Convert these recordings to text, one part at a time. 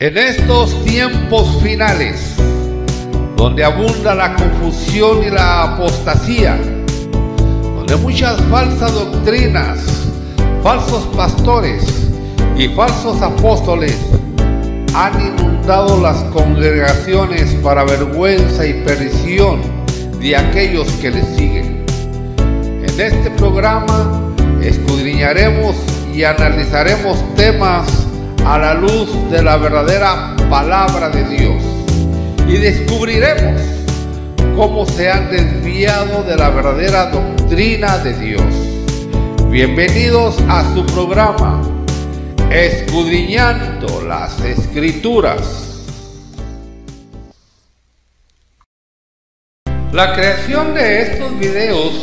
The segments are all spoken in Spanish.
En estos tiempos finales, donde abunda la confusión y la apostasía, donde muchas falsas doctrinas, falsos pastores y falsos apóstoles han inundado las congregaciones para vergüenza y perdición de aquellos que les siguen. En este programa escudriñaremos y analizaremos temas a la luz de la verdadera palabra de Dios y descubriremos cómo se han desviado de la verdadera doctrina de Dios. Bienvenidos a su programa Escudriñando las Escrituras. La creación de estos videos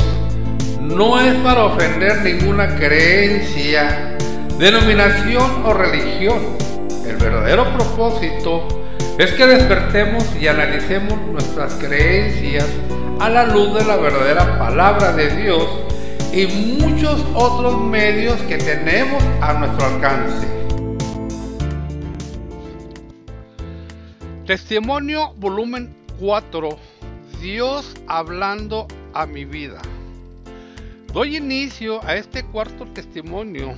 no es para ofender ninguna creencia, denominación o religión. El verdadero propósito es que despertemos y analicemos nuestras creencias a la luz de la verdadera palabra de Dios y muchos otros medios que tenemos a nuestro alcance. Testimonio volumen 4. Dios hablando a mi vida. Doy inicio a este cuarto testimonio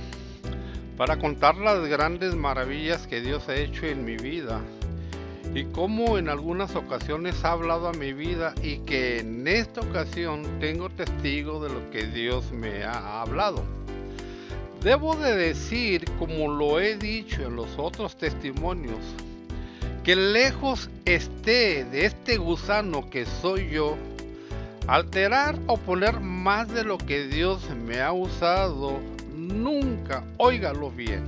para contar las grandes maravillas que Dios ha hecho en mi vida y cómo en algunas ocasiones ha hablado a mi vida y que en esta ocasión tengo testigo de lo que Dios me ha hablado. Debo de decir, como lo he dicho en los otros testimonios, que lejos esté de este gusano que soy yo, alterar o poner más de lo que Dios me ha usado. Nunca, óigalo bien,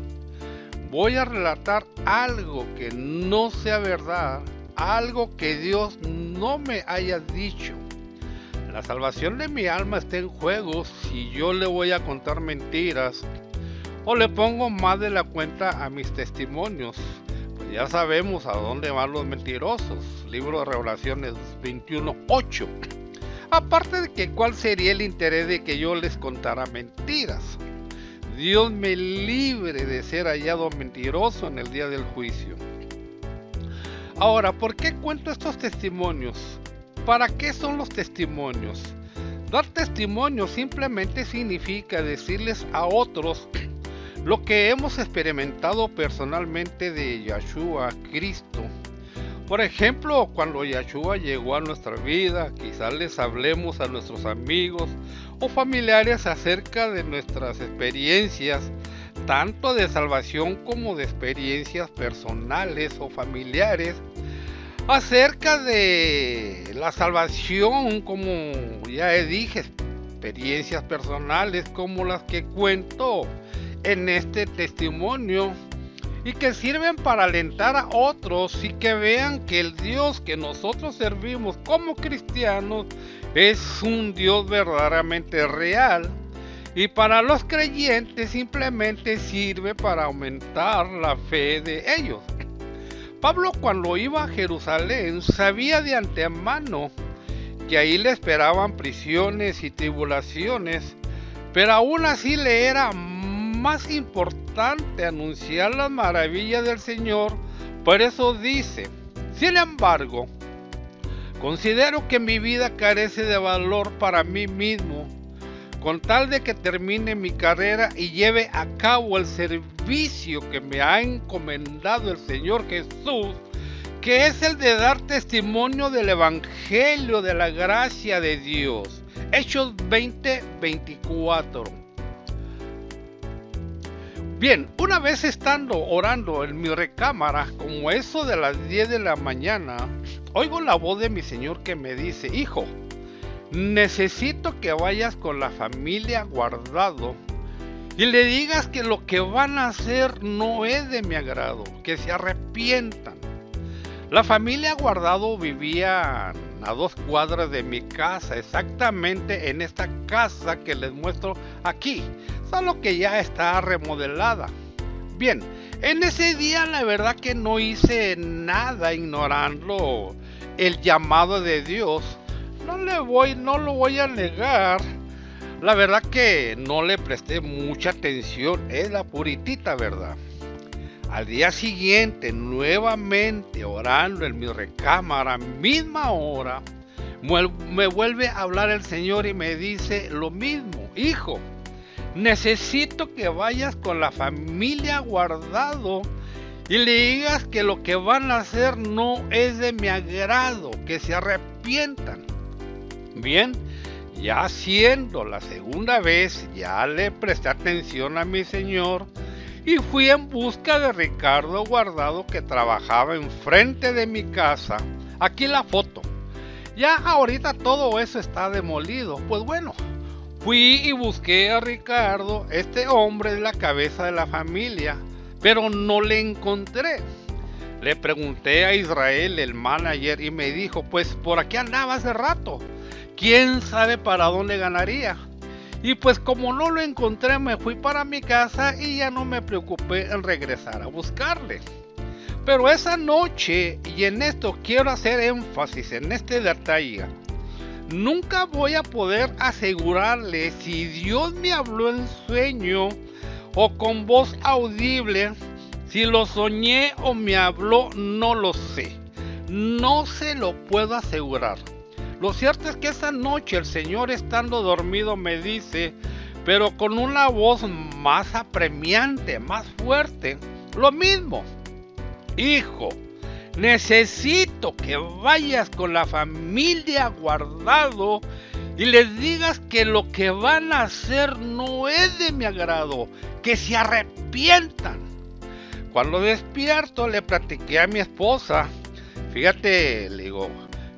voy a relatar algo que no sea verdad, algo que Dios no me haya dicho. La salvación de mi alma está en juego si yo le voy a contar mentiras o le pongo más de la cuenta a mis testimonios. Pues ya sabemos a dónde van los mentirosos. Libro de Revelaciones 21:8. Aparte de que cuál sería el interés de que yo les contara mentiras. Dios me libre de ser hallado mentiroso en el día del juicio. Ahora, ¿por qué cuento estos testimonios? ¿Para qué son los testimonios? Dar testimonio simplemente significa decirles a otros lo que hemos experimentado personalmente de Yeshua, Cristo. Por ejemplo, cuando Yeshua llegó a nuestra vida, quizás les hablemos a nuestros amigos o familiares acerca de nuestras experiencias, tanto de salvación como de experiencias personales o familiares, acerca de la salvación, como ya dije, experiencias personales como las que cuento en este testimonio, y que sirven para alentar a otros y que vean que el Dios que nosotros servimos como cristianos es un Dios verdaderamente real, y para los creyentes simplemente sirve para aumentar la fe de ellos. Pablo, cuando iba a Jerusalén, sabía de antemano que ahí le esperaban prisiones y tribulaciones, pero aún así le era más importante anunciar las maravillas del Señor. Por eso dice: sin embargo, considero que mi vida carece de valor para mí mismo, con tal de que termine mi carrera y lleve a cabo el servicio que me ha encomendado el Señor Jesús, que es el de dar testimonio del Evangelio de la gracia de Dios. Hechos 20:24. Bien, una vez estando orando en mi recámara, como eso de las 10 de la mañana, oigo la voz de mi Señor que me dice: hijo, necesito que vayas con la familia Guardado y le digas que lo que van a hacer no es de mi agrado, que se arrepientan. La familia Guardado vivía a 2 cuadras de mi casa, exactamente en esta casa que les muestro aquí, solo que ya está remodelada. Bien, en ese día la verdad que no hice nada ignorando el llamado de Dios. No lo voy a negar. La verdad que no le presté mucha atención, es la puritita verdad. Al día siguiente, nuevamente orando en mi recámara, misma hora, me vuelve a hablar el Señor y me dice lo mismo: hijo, necesito que vayas con la familia Guardado y le digas que lo que van a hacer no es de mi agrado, que se arrepientan. Bien, ya siendo la segunda vez, ya le presté atención a mi Señor y fui en busca de Ricardo Guardado, que trabajaba enfrente de mi casa. Aquí la foto. Ya ahorita todo eso está demolido. Pues bueno, fui y busqué a Ricardo, este hombre de la cabeza de la familia, pero no le encontré. Le pregunté a Israel, el manager, y me dijo: pues por aquí andaba hace rato, quién sabe para dónde ganaría. Y pues como no lo encontré, me fui para mi casa y ya no me preocupé en regresar a buscarle. Pero esa noche, y en esto quiero hacer énfasis en este detalle, nunca voy a poder asegurarle si Dios me habló en sueño o con voz audible. Si lo soñé o me habló, no lo sé. No se lo puedo asegurar. Lo cierto es que esa noche el Señor, estando dormido, me dice, pero con una voz más apremiante, más fuerte, lo mismo: hijo, necesito que vayas con la familia Guardado y les digas que lo que van a hacer no es de mi agrado, que se arrepientan. Cuando despierto le platiqué a mi esposa. Fíjate, le digo,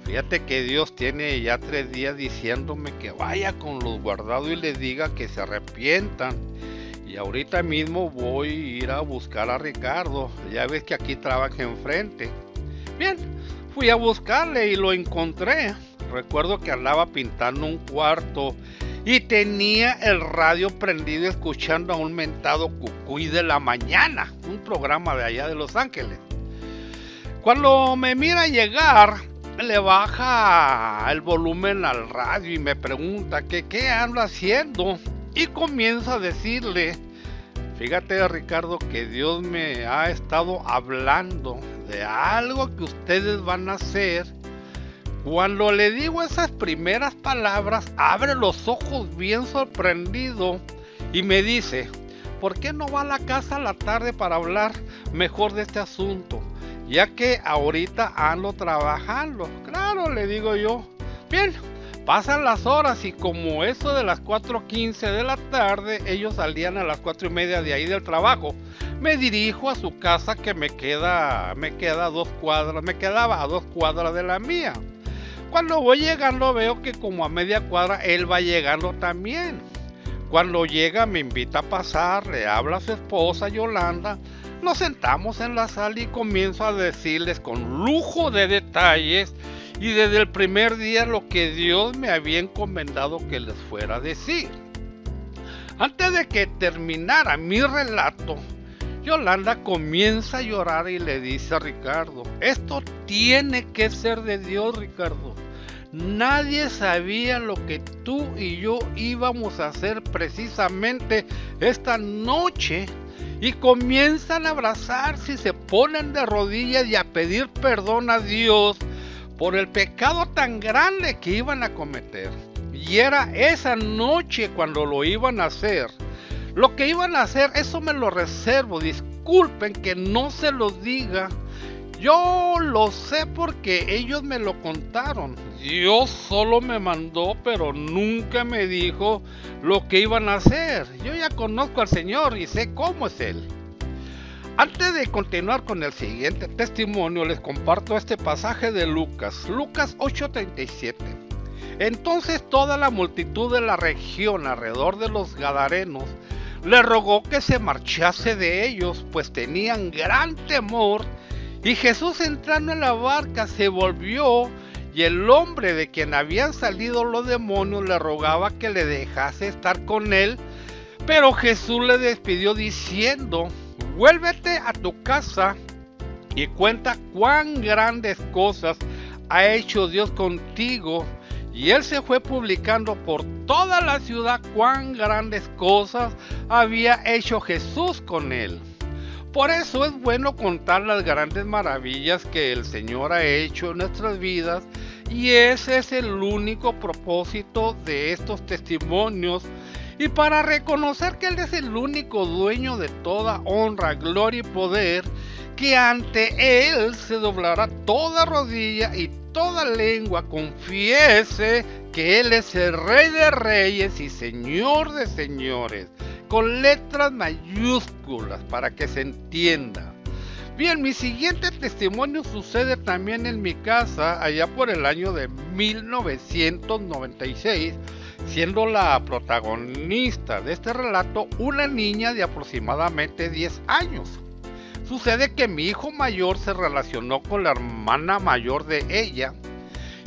fíjate que Dios tiene ya 3 días diciéndome que vaya con los Guardados y les diga que se arrepientan. Y ahorita mismo voy a ir a buscar a Ricardo. Ya ves que aquí trabaja enfrente. Bien, fui a buscarle y lo encontré. Recuerdo que andaba pintando un cuarto y tenía el radio prendido escuchando a un mentado Cucuy de la Mañana, un programa de allá de Los Ángeles. Cuando me mira llegar, le baja el volumen al radio y me pregunta que qué ando haciendo, y comienzo a decirle: fíjate, Ricardo, que Dios me ha estado hablando de algo que ustedes van a hacer. Cuando le digo esas primeras palabras, abre los ojos bien sorprendido y me dice: ¿por qué no va a la casa a la tarde para hablar mejor de este asunto? Ya que ahorita ando trabajando. Claro, le digo yo. Bien, pasan las horas y como eso de las 4:15 de la tarde, ellos salían a las 4:30 de ahí del trabajo. Me dirijo a su casa, que me quedaba a 2 cuadras de la mía. Cuando voy llegando veo que como a media cuadra él va llegando también. Cuando llega me invita a pasar, le habla a su esposa Yolanda, nos sentamos en la sala y comienzo a decirles con lujo de detalles y desde el primer día lo que Dios me había encomendado que les fuera a decir. Antes de que terminara mi relato, Yolanda comienza a llorar y le dice a Ricardo: esto tiene que ser de Dios, Ricardo. Nadie sabía lo que tú y yo íbamos a hacer precisamente esta noche. Y comienzan a abrazarse y se ponen de rodillas y a pedir perdón a Dios por el pecado tan grande que iban a cometer. Y era esa noche cuando lo iban a hacer. Lo que iban a hacer, eso me lo reservo. Disculpen que no se los diga. Yo lo sé porque ellos me lo contaron. Dios solo me mandó, pero nunca me dijo lo que iban a hacer. Yo ya conozco al Señor y sé cómo es Él. Antes de continuar con el siguiente testimonio, les comparto este pasaje de Lucas 8:37. Entonces toda la multitud de la región alrededor de los Gadarenos le rogó que se marchase de ellos, pues tenían gran temor. Y Jesús, entrando en la barca, se volvió, y el hombre de quien habían salido los demonios le rogaba que le dejase estar con él. Pero Jesús le despidió diciendo: vuélvete a tu casa y cuenta cuán grandes cosas ha hecho Dios contigo. Y él se fue publicando por toda la ciudad cuán grandes cosas había hecho Jesús con él. Por eso es bueno contar las grandes maravillas que el Señor ha hecho en nuestras vidas, y ese es el único propósito de estos testimonios, y para reconocer que Él es el único dueño de toda honra, gloria y poder, que ante Él se doblará toda rodilla y toda lengua confiese que Él es el Rey de Reyes y Señor de Señores, con letras mayúsculas para que se entienda. Bien, mi siguiente testimonio sucede también en mi casa, allá por el año de 1996, siendo la protagonista de este relato una niña de aproximadamente 10 años. Sucede que mi hijo mayor se relacionó con la hermana mayor de ella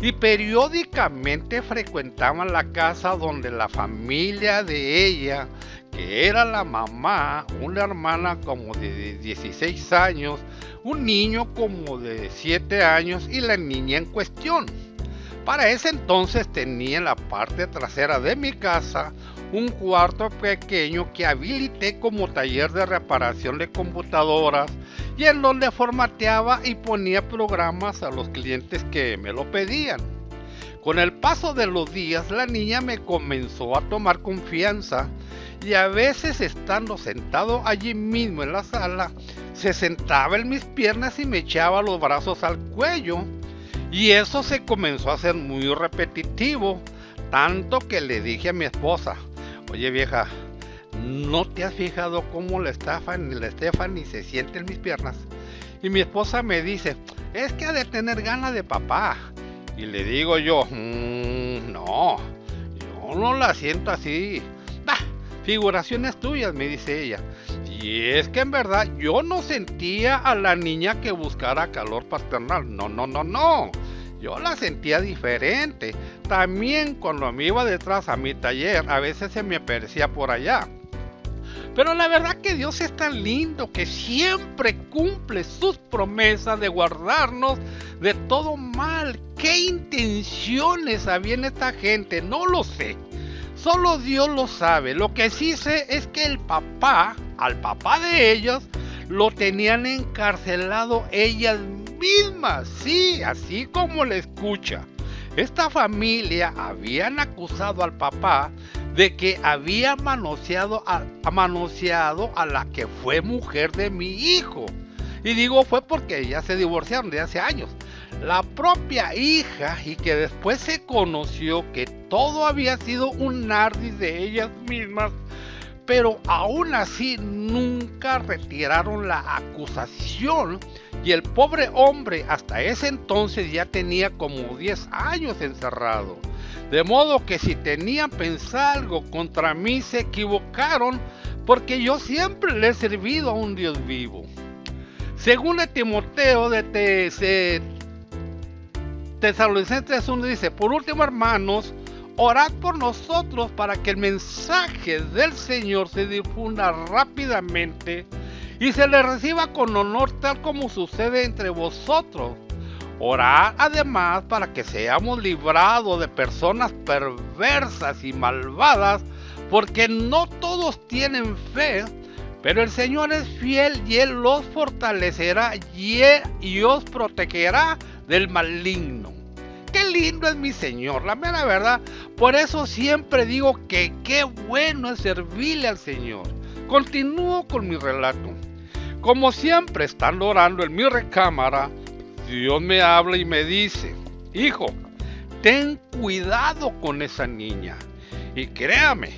y periódicamente frecuentaban la casa donde la familia de ella, que era la mamá, una hermana como de 16 años, un niño como de 7 años y la niña en cuestión. Para ese entonces tenía en la parte trasera de mi casa un cuarto pequeño que habilité como taller de reparación de computadoras y en donde formateaba y ponía programas a los clientes que me lo pedían. Con el paso de los días, la niña me comenzó a tomar confianza y a veces, estando sentado allí mismo en la sala, se sentaba en mis piernas y me echaba los brazos al cuello. Y eso se comenzó a hacer muy repetitivo, tanto que le dije a mi esposa: oye vieja, ¿no te has fijado cómo la Stephanie se siente en mis piernas? Y mi esposa me dice: es que ha de tener ganas de papá. Y le digo yo: no, yo no la siento así. Bah, figuraciones tuyas, me dice ella. Y es que en verdad yo no sentía a la niña que buscara calor paternal. No. Yo la sentía diferente. También cuando me iba detrás a mi taller, a veces se me aparecía por allá. Pero la verdad que Dios es tan lindo que siempre cumple sus promesas de guardarnos de todo mal. ¿Qué intenciones había en esta gente? No lo sé. Solo Dios lo sabe. Lo que sí sé es que al papá de ellos, lo tenían encarcelado ellas mismas. Sí, así como le escucha. Esta familia habían acusado al papá de que había manoseado a la que fue mujer de mi hijo. Y digo fue porque ya se divorciaron de hace años. La propia hija, y que después se conoció que todo había sido un ardid de ellas mismas, pero aún así nunca retiraron la acusación. Y el pobre hombre hasta ese entonces ya tenía como 10 años encerrado. De modo que si tenían pensado algo contra mí, se equivocaron, porque yo siempre le he servido a un Dios vivo. Según el Timoteo de Tesalonicenses 1 dice: por último, hermanos, orad por nosotros para que el mensaje del Señor se difunda rápidamente y se le reciba con honor, tal como sucede entre vosotros. Orad además para que seamos librados de personas perversas y malvadas, porque no todos tienen fe, pero el Señor es fiel y Él los fortalecerá y os protegerá del maligno. Qué lindo es mi Señor, la mera verdad. Por eso siempre digo que qué bueno es servirle al Señor. Continúo con mi relato. Como siempre, estando orando en mi recámara, Dios me habla y me dice: hijo, ten cuidado con esa niña. Y créame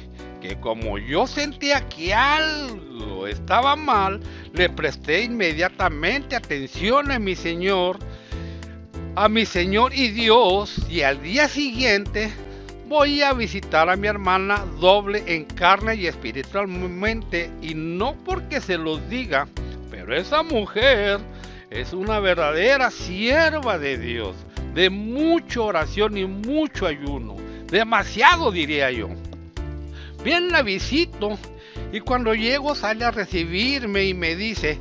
que como yo sentía que algo estaba mal, le presté inmediatamente atención a mi Señor y Dios, y al día siguiente voy a visitar a mi hermana doble en carne y espiritualmente, y no porque se los diga, pero esa mujer es una verdadera sierva de Dios, de mucha oración y mucho ayuno, demasiado diría yo. Bien, la visito y cuando llego sale a recibirme y me dice: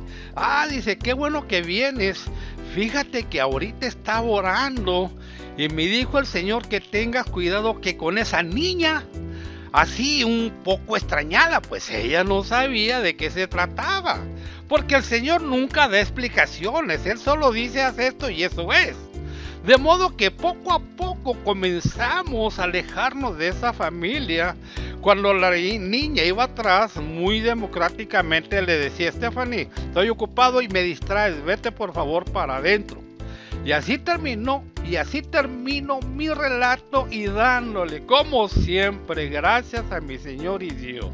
dice, qué bueno que vienes, fíjate que ahorita estaba orando y me dijo el Señor que tengas cuidado que con esa niña así un poco extrañada, pues ella no sabía de qué se trataba, porque el Señor nunca da explicaciones, Él solo dice haz esto y eso es. De modo que poco a poco comenzamos a alejarnos de esa familia. Cuando la niña iba atrás, muy democráticamente le decía: Stephanie, estoy ocupado y me distraes, vete por favor para adentro. Y así terminó, y así termino mi relato, y dándole, como siempre, gracias a mi Señor y Dios.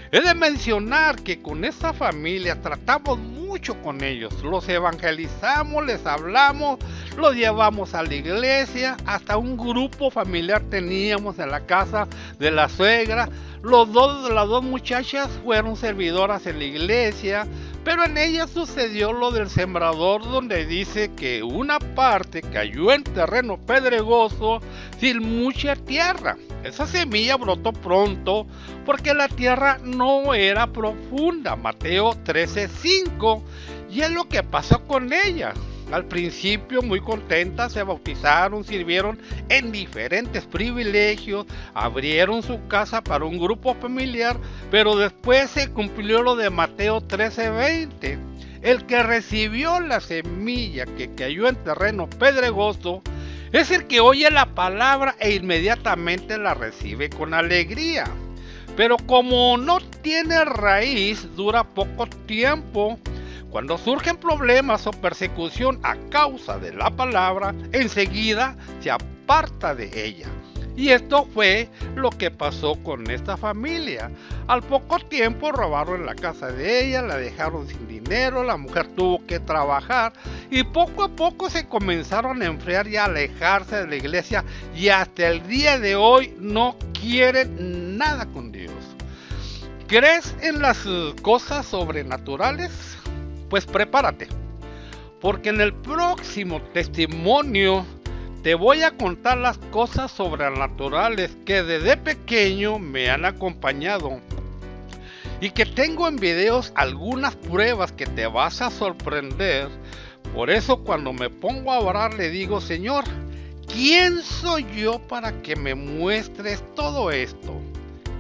He de mencionar que con esta familia tratamos mucho con ellos, los evangelizamos, les hablamos, los llevamos a la iglesia, hasta un grupo familiar teníamos en la casa de la suegra. Las dos muchachas fueron servidoras en la iglesia, pero en ellas sucedió lo del sembrador, donde dice que una parte cayó en terreno pedregoso sin mucha tierra. Esa semilla brotó pronto porque la tierra no era profunda, Mateo 13:5, y es lo que pasó con ella. Al principio muy contentas, se bautizaron, sirvieron en diferentes privilegios, abrieron su casa para un grupo familiar, pero después se cumplió lo de Mateo 13:20. El que recibió la semilla que cayó en terreno pedregoso es el que oye la palabra e inmediatamente la recibe con alegría. Pero como no tiene raíz, dura poco tiempo. Cuando surgen problemas o persecución a causa de la palabra, enseguida se aparta de ella. Y esto fue lo que pasó con esta familia. Al poco tiempo robaron la casa de ella, la dejaron sin dinero, la mujer tuvo que trabajar y poco a poco se comenzaron a enfriar y a alejarse de la iglesia, y hasta el día de hoy no quieren nada con Dios. ¿Crees en las cosas sobrenaturales? Pues prepárate, porque en el próximo testimonio te voy a contar las cosas sobrenaturales que desde pequeño me han acompañado y que tengo en videos algunas pruebas que te vas a sorprender. Por eso cuando me pongo a orar le digo: Señor, ¿quién soy yo para que me muestres todo esto?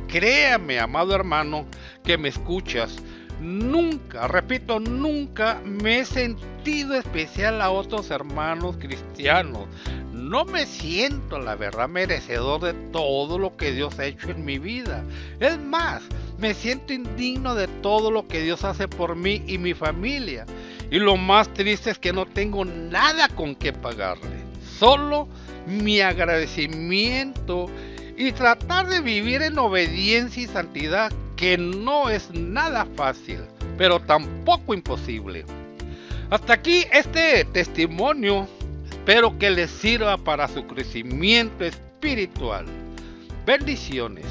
Créame, amado hermano, que me escuchas. Nunca, repito, nunca me he sentido especial a otros hermanos cristianos. No me siento, la verdad, merecedor de todo lo que Dios ha hecho en mi vida. Es más, me siento indigno de todo lo que Dios hace por mí y mi familia. Y lo más triste es que no tengo nada con qué pagarle. Solo mi agradecimiento y tratar de vivir en obediencia y santidad, que no es nada fácil, pero tampoco imposible. Hasta aquí este testimonio. Espero que les sirva para su crecimiento espiritual. Bendiciones.